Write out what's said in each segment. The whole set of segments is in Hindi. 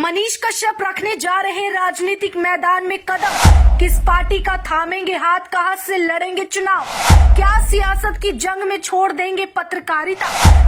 मनीष कश्यप रखने जा रहे राजनीतिक मैदान में कदम, किस पार्टी का थामेंगे हाथ, कहां से लड़ेंगे चुनाव, क्या सियासत की जंग में छोड़ देंगे पत्रकारिता।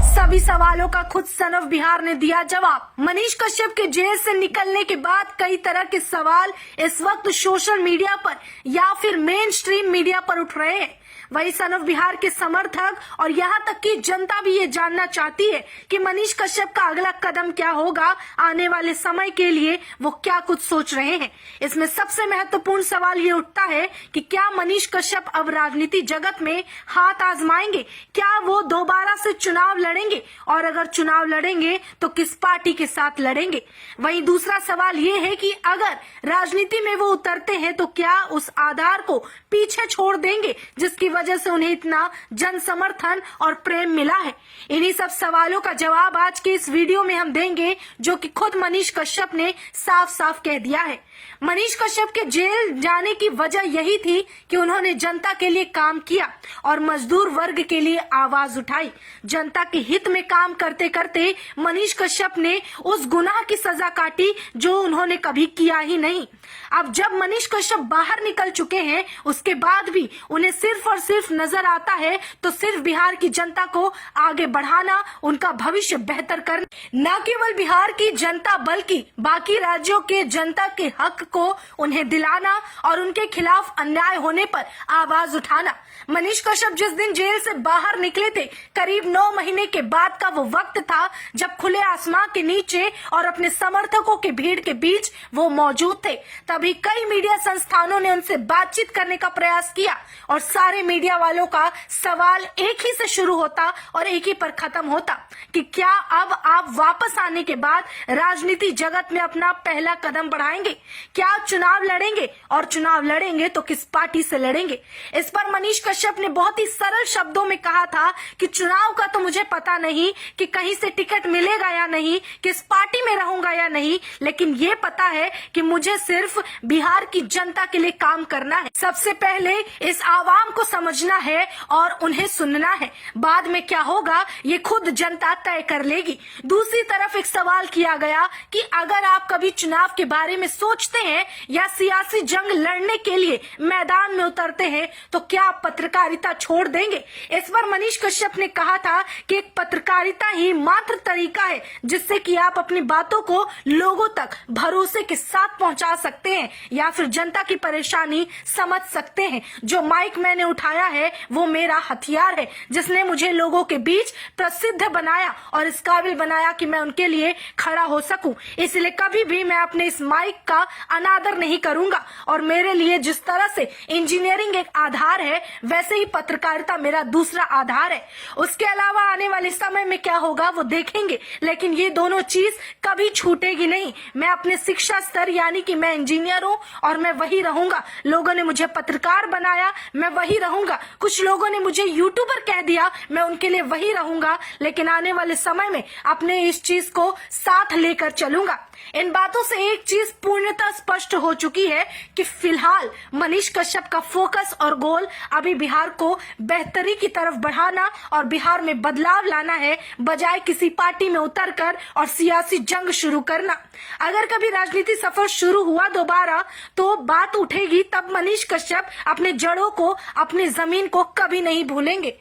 सभी सवालों का खुद सन ऑफ बिहार ने दिया जवाब। मनीष कश्यप के जेल से निकलने के बाद कई तरह के सवाल इस वक्त सोशल मीडिया पर या फिर मेन स्ट्रीम मीडिया पर उठ रहे हैं। वही सन ऑफ बिहार के समर्थक और यहाँ तक कि जनता भी ये जानना चाहती है कि मनीष कश्यप का अगला कदम क्या होगा, आने वाले समय के लिए वो क्या कुछ सोच रहे हैं। इसमें सबसे महत्वपूर्ण सवाल ये उठता है कि क्या मनीष कश्यप अब राजनीति जगत में हाथ आजमाएंगे, क्या वो दोबारा से चुनाव लड़ेंगे और अगर चुनाव लड़ेंगे तो किस पार्टी के साथ लड़ेंगे। वहीं दूसरा सवाल ये है कि अगर राजनीति में वो उतरते हैं तो क्या उस आधार को पीछे छोड़ देंगे जिसकी वजह से उन्हें इतना जन समर्थन और प्रेम मिला है। इन्हीं सब सवालों का जवाब आज के इस वीडियो में हम देंगे, जो कि खुद मनीष कश्यप ने साफ साफ कह दिया है। मनीष कश्यप के जेल जाने की वजह यही थी कि उन्होंने जनता के लिए काम किया और मजदूर वर्ग के लिए आवाज उठाई। जनता के हित में काम करते करते मनीष कश्यप ने उस गुनाह की सजा काटी जो उन्होंने कभी किया ही नहीं। अब जब मनीष कश्यप बाहर निकल चुके हैं, उसके बाद भी उन्हें सिर्फ और सिर्फ नजर आता है तो सिर्फ बिहार की जनता को आगे बढ़ाना, उनका भविष्य बेहतर करना, न केवल बिहार की जनता बल्कि बाकी राज्यों के जनता के हक को उन्हें दिलाना और उनके खिलाफ अन्याय होने पर आवाज उठाना। मनीष कश्यप जिस दिन जेल से बाहर निकले थे, करीब 9 महीने के बाद का वो वक्त था जब खुले आसमां के नीचे और अपने समर्थकों के भीड़ के बीच वो मौजूद थे। तभी कई मीडिया संस्थानों ने उनसे बातचीत करने का प्रयास किया और सारे मीडिया वालों का सवाल एक ही से शुरू होता और एक ही पर खत्म होता कि क्या अब आप वापस आने के बाद राजनीति जगत में अपना पहला कदम बढ़ाएंगे, क्या चुनाव लड़ेंगे और चुनाव लड़ेंगे तो किस पार्टी से लड़ेंगे। इस पर मनीष कश्यप ने बहुत ही सरल शब्दों में कहा था कि चुनाव का तो मुझे पता नहीं कि कहीं से टिकट मिलेगा या नहीं, किस पार्टी में रहूंगा या नहीं, लेकिन ये पता है कि मुझे सिर्फ बिहार की जनता के लिए काम करना है। सबसे पहले इस आवाम को समझना है और उन्हें सुनना है, बाद में क्या होगा ये खुद जनता तय कर लेगी। दूसरी तरफ एक सवाल किया गया कि अगर आप कभी चुनाव के बारे में सोचते हैं या सियासी जंग लड़ने के लिए मैदान में उतरते हैं तो क्या आप पत्रकारिता छोड़ देंगे। इस पर मनीष कश्यप ने कहा था कि एक पत्रकारिता ही मात्र तरीका है जिससे कि आप अपनी बातों को लोगों तक भरोसे के साथ पहुंचा सकते हैं या फिर जनता की परेशानी समझ सकते हैं। जो माइक मैंने उठाया है वो मेरा हथियार है जिसने मुझे लोगों के बीच प्रसिद्ध बनाया और इस काबिल बनाया कि मैं उनके लिए खड़ा हो सकूं। इसलिए कभी भी मैं अपने इस माइक का अनादर नहीं करूंगा और मेरे लिए जिस तरह से इंजीनियरिंग एक आधार है वैसे ही पत्रकारिता मेरा दूसरा आधार है। उसके अलावा आने वाले समय में क्या होगा वो देखेंगे, लेकिन ये दोनों चीज कभी छूटेगी नहीं। मैं अपने शिक्षा स्तर यानी कि मैं इंजीनियर हूँ और मैं वही रहूंगा। लोगों ने मुझे पत्रकार बनाया, मैं वही रहूंगा। कुछ लोगों ने मुझे यूट्यूबर कह दिया, मैं उनके लिए वही रहूंगा, लेकिन आने वाले समय में अपने इस चीज को साथ लेकर चलूंगा। इन बातों से एक चीज पूर्णतः स्पष्ट हो चुकी है कि फिलहाल मनीष कश्यप का फोकस और गोल अभी बिहार को बेहतरी की तरफ बढ़ाना और बिहार में बदलाव लाना है, बजाय किसी पार्टी में उतरकर और सियासी जंग शुरू करना। अगर कभी राजनीति सफर शुरू हुआ दोबारा तो बात उठेगी, तब मनीष कश्यप अपने जड़ों को, अपनी जमीन को कभी नहीं भूलेंगे।